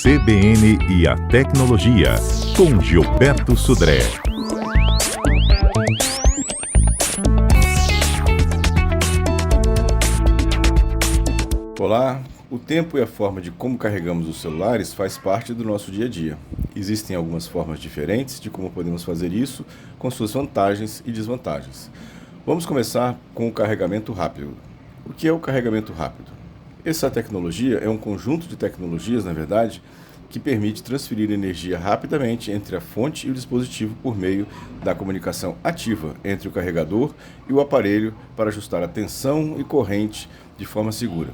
CBN e a Tecnologia, com Gilberto Sudré. Olá, o tempo e a forma de como carregamos os celulares faz parte do nosso dia a dia. Existem algumas formas diferentes de como podemos fazer isso, com suas vantagens e desvantagens. Vamos começar com o carregamento rápido. O que é o carregamento rápido? Essa tecnologia é um conjunto de tecnologias, na verdade, que permite transferir energia rapidamente entre a fonte e o dispositivo por meio da comunicação ativa entre o carregador e o aparelho para ajustar a tensão e corrente de forma segura.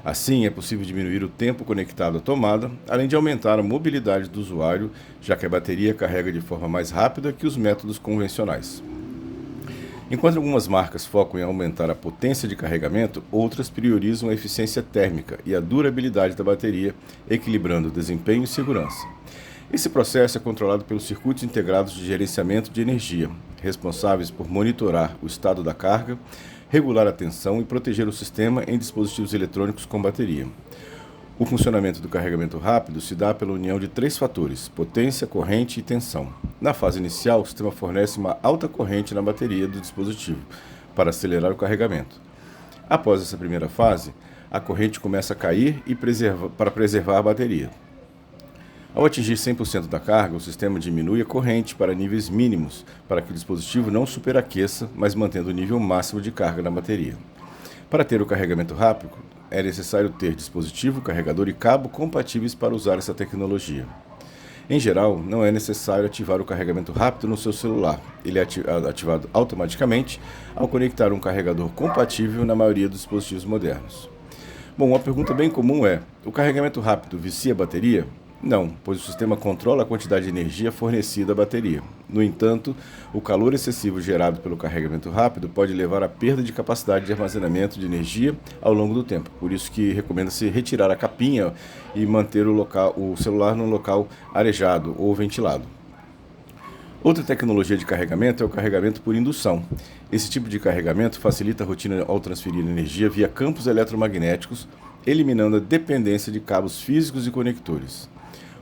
Assim, é possível diminuir o tempo conectado à tomada, além de aumentar a mobilidade do usuário, já que a bateria carrega de forma mais rápida que os métodos convencionais. Enquanto algumas marcas focam em aumentar a potência de carregamento, outras priorizam a eficiência térmica e a durabilidade da bateria, equilibrando desempenho e segurança. Esse processo é controlado pelos circuitos integrados de gerenciamento de energia, responsáveis por monitorar o estado da carga, regular a tensão e proteger o sistema em dispositivos eletrônicos com bateria. O funcionamento do carregamento rápido se dá pela união de três fatores: potência, corrente e tensão. Na fase inicial, o sistema fornece uma alta corrente na bateria do dispositivo para acelerar o carregamento. Após essa primeira fase, a corrente começa a cair para preservar a bateria. Ao atingir 100% da carga, o sistema diminui a corrente para níveis mínimos para que o dispositivo não superaqueça, mas mantendo o nível máximo de carga na bateria. Para ter o carregamento rápido, é necessário ter dispositivo, carregador e cabo compatíveis para usar essa tecnologia. Em geral, não é necessário ativar o carregamento rápido no seu celular. Ele é ativado automaticamente ao conectar um carregador compatível na maioria dos dispositivos modernos. Bom, uma pergunta bem comum é: o carregamento rápido vicia a bateria? Não, pois o sistema controla a quantidade de energia fornecida à bateria. No entanto, o calor excessivo gerado pelo carregamento rápido pode levar à perda de capacidade de armazenamento de energia ao longo do tempo. Por isso que recomenda-se retirar a capinha e manter o celular num local arejado ou ventilado. Outra tecnologia de carregamento é o carregamento por indução. Esse tipo de carregamento facilita a rotina ao transferir energia via campos eletromagnéticos, eliminando a dependência de cabos físicos e conectores.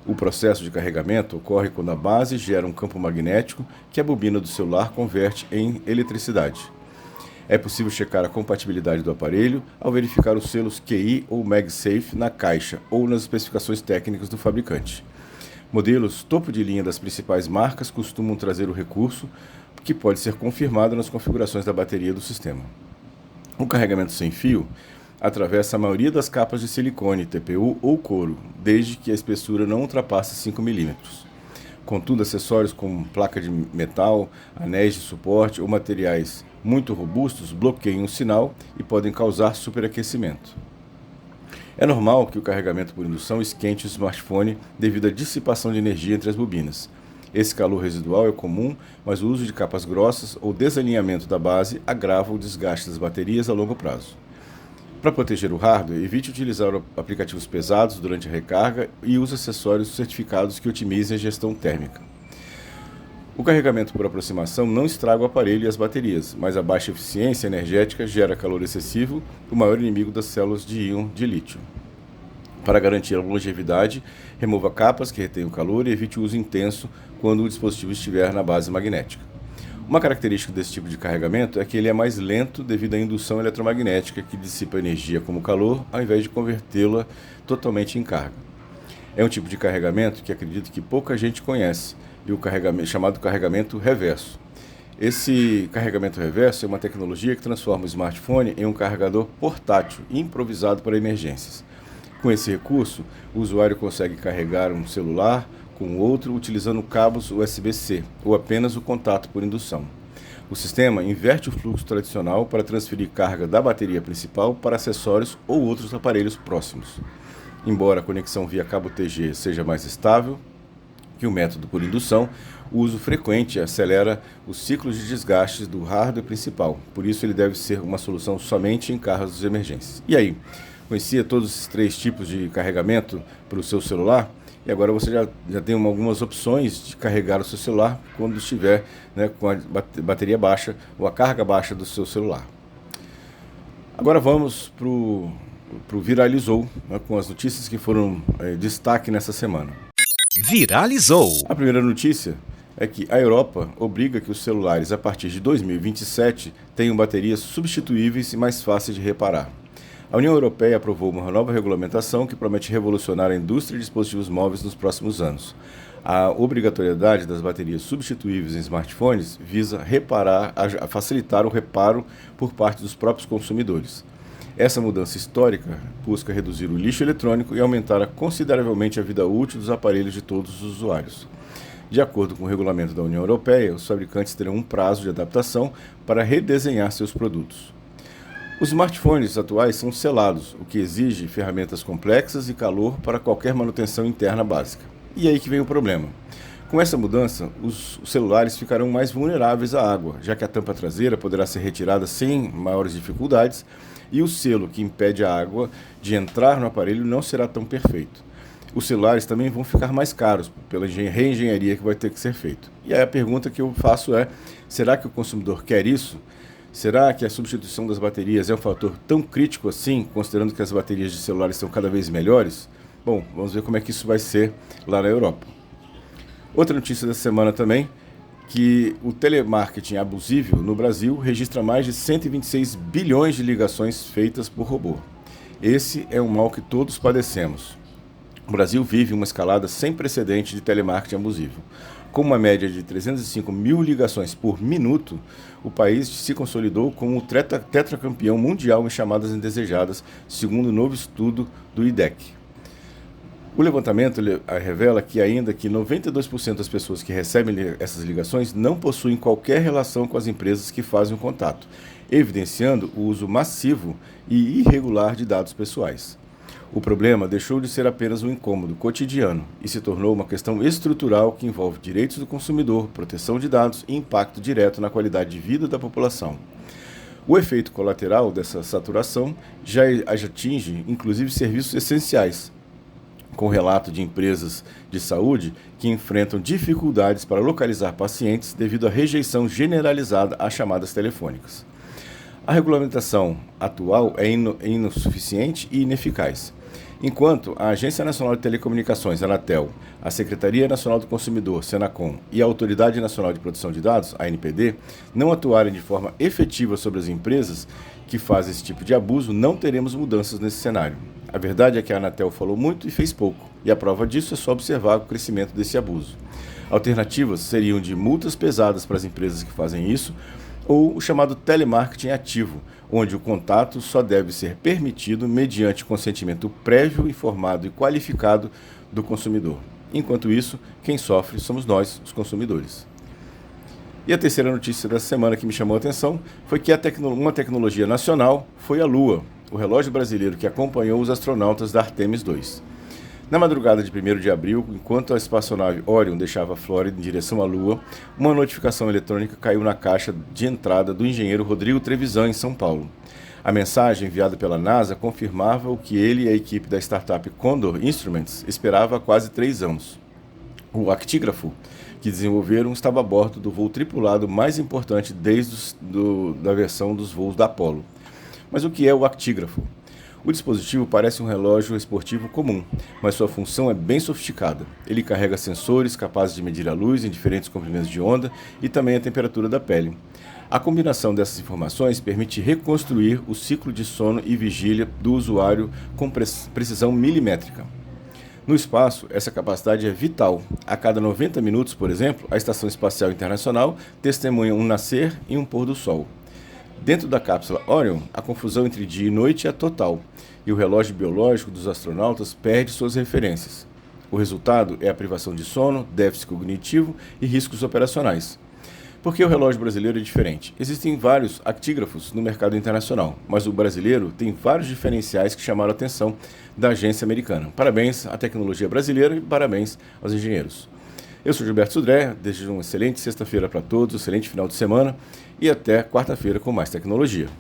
O processo de carregamento ocorre quando a base gera um campo magnético que a bobina do celular converte em eletricidade. É possível checar a compatibilidade do aparelho ao verificar os selos QI ou MagSafe na caixa ou nas especificações técnicas do fabricante. Modelos topo de linha das principais marcas costumam trazer o recurso, que pode ser confirmado nas configurações da bateria do sistema. O carregamento sem fio atravessa a maioria das capas de silicone, TPU ou couro, desde que a espessura não ultrapasse 5 mm. Contudo, acessórios como placa de metal, anéis de suporte ou materiais muito robustos bloqueiam o sinal e podem causar superaquecimento. É normal que o carregamento por indução esquente o smartphone devido à dissipação de energia entre as bobinas. Esse calor residual é comum, mas o uso de capas grossas ou desalinhamento da base agrava o desgaste das baterias a longo prazo. Para proteger o hardware, evite utilizar aplicativos pesados durante a recarga e use acessórios certificados que otimizem a gestão térmica. O carregamento por aproximação não estraga o aparelho e as baterias, mas a baixa eficiência energética gera calor excessivo, o maior inimigo das células de íon de lítio. Para garantir a longevidade, remova capas que retêm o calor e evite o uso intenso quando o dispositivo estiver na base magnética. Uma característica desse tipo de carregamento é que ele é mais lento devido à indução eletromagnética que dissipa energia como calor ao invés de convertê-la totalmente em carga. É um tipo de carregamento que acredito que pouca gente conhece, e o chamado carregamento reverso. Esse carregamento reverso é uma tecnologia que transforma o smartphone em um carregador portátil e improvisado para emergências. Com esse recurso, o usuário consegue carregar um celular com outro utilizando cabos USB-C ou apenas o contato por indução. O sistema inverte o fluxo tradicional para transferir carga da bateria principal para acessórios ou outros aparelhos próximos. Embora a conexão via cabo TG seja mais estável que o método por indução, o uso frequente acelera os ciclos de desgastes do hardware principal, por isso ele deve ser uma solução somente em casos de emergência. E aí, conhecia todos esses três tipos de carregamento para o seu celular? E agora você já tem algumas opções de carregar o seu celular quando estiver, com a bateria baixa ou a carga baixa do seu celular. Agora vamos para o Viralizou, né, com as notícias que foram destaque nessa semana. Viralizou. A primeira notícia é que a Europa obriga que os celulares a partir de 2027 tenham baterias substituíveis e mais fáceis de reparar. A União Europeia aprovou uma nova regulamentação que promete revolucionar a indústria de dispositivos móveis nos próximos anos. A obrigatoriedade das baterias substituíveis em smartphones visa facilitar o reparo por parte dos próprios consumidores. Essa mudança histórica busca reduzir o lixo eletrônico e aumentar consideravelmente a vida útil dos aparelhos de todos os usuários. De acordo com o regulamento da União Europeia, os fabricantes terão um prazo de adaptação para redesenhar seus produtos. Os smartphones atuais são selados, o que exige ferramentas complexas e calor para qualquer manutenção interna básica. E aí que vem o problema. Com essa mudança, os celulares ficarão mais vulneráveis à água, já que a tampa traseira poderá ser retirada sem maiores dificuldades e o selo que impede a água de entrar no aparelho não será tão perfeito. Os celulares também vão ficar mais caros pela reengenharia que vai ter que ser feita. E aí a pergunta que eu faço é, será que o consumidor quer isso? Será que a substituição das baterias é um fator tão crítico assim, considerando que as baterias de celulares são cada vez melhores? Bom, vamos ver como é que isso vai ser lá na Europa. Outra notícia dessa semana também, que o telemarketing abusivo no Brasil registra mais de 126 bilhões de ligações feitas por robô. Esse é um mal que todos padecemos. O Brasil vive uma escalada sem precedente de telemarketing abusivo. Com uma média de 305 mil ligações por minuto, o país se consolidou como o tetracampeão mundial em chamadas indesejadas, segundo o novo estudo do IDEC. O levantamento revela que ainda que 92% das pessoas que recebem essas ligações não possuem qualquer relação com as empresas que fazem o contato, evidenciando o uso massivo e irregular de dados pessoais. O problema deixou de ser apenas um incômodo cotidiano e se tornou uma questão estrutural que envolve direitos do consumidor, proteção de dados e impacto direto na qualidade de vida da população. O efeito colateral dessa saturação já atinge, inclusive, serviços essenciais, com relato de empresas de saúde que enfrentam dificuldades para localizar pacientes devido à rejeição generalizada às chamadas telefônicas. A regulamentação atual é insuficiente e ineficaz. Enquanto a Agência Nacional de Telecomunicações, Anatel, a Secretaria Nacional do Consumidor, Senacom, e a Autoridade Nacional de Proteção de Dados, a ANPD, não atuarem de forma efetiva sobre as empresas que fazem esse tipo de abuso, não teremos mudanças nesse cenário. A verdade é que a Anatel falou muito e fez pouco, e a prova disso é só observar o crescimento desse abuso. Alternativas seriam de multas pesadas para as empresas que fazem isso, ou o chamado telemarketing ativo, onde o contato só deve ser permitido mediante consentimento prévio, informado e qualificado do consumidor. Enquanto isso, quem sofre somos nós, os consumidores. E a terceira notícia dessa semana que me chamou a atenção foi que uma tecnologia nacional foi a Lua, o relógio brasileiro que acompanhou os astronautas da Artemis II. Na madrugada de 1º de abril, enquanto a espaçonave Orion deixava a Flórida em direção à Lua, uma notificação eletrônica caiu na caixa de entrada do engenheiro Rodrigo Trevisan, em São Paulo. A mensagem enviada pela NASA confirmava o que ele e a equipe da startup Condor Instruments esperavam há quase 3 anos. O actígrafo que desenvolveram estava a bordo do voo tripulado mais importante desde da versão dos voos da Apollo. Mas o que é o actígrafo? O dispositivo parece um relógio esportivo comum, mas sua função é bem sofisticada. Ele carrega sensores capazes de medir a luz em diferentes comprimentos de onda e também a temperatura da pele. A combinação dessas informações permite reconstruir o ciclo de sono e vigília do usuário com precisão milimétrica. No espaço, essa capacidade é vital. A cada 90 minutos, por exemplo, a Estação Espacial Internacional testemunha um nascer e um pôr do sol. Dentro da cápsula Orion, a confusão entre dia e noite é total, e o relógio biológico dos astronautas perde suas referências. O resultado é a privação de sono, déficit cognitivo e riscos operacionais. Por que o relógio brasileiro é diferente? Existem vários actígrafos no mercado internacional, mas o brasileiro tem vários diferenciais que chamaram a atenção da agência americana. Parabéns à tecnologia brasileira e parabéns aos engenheiros. Eu sou Gilberto Sudré, desejo uma excelente sexta-feira para todos, um excelente final de semana e até quarta-feira com mais tecnologia.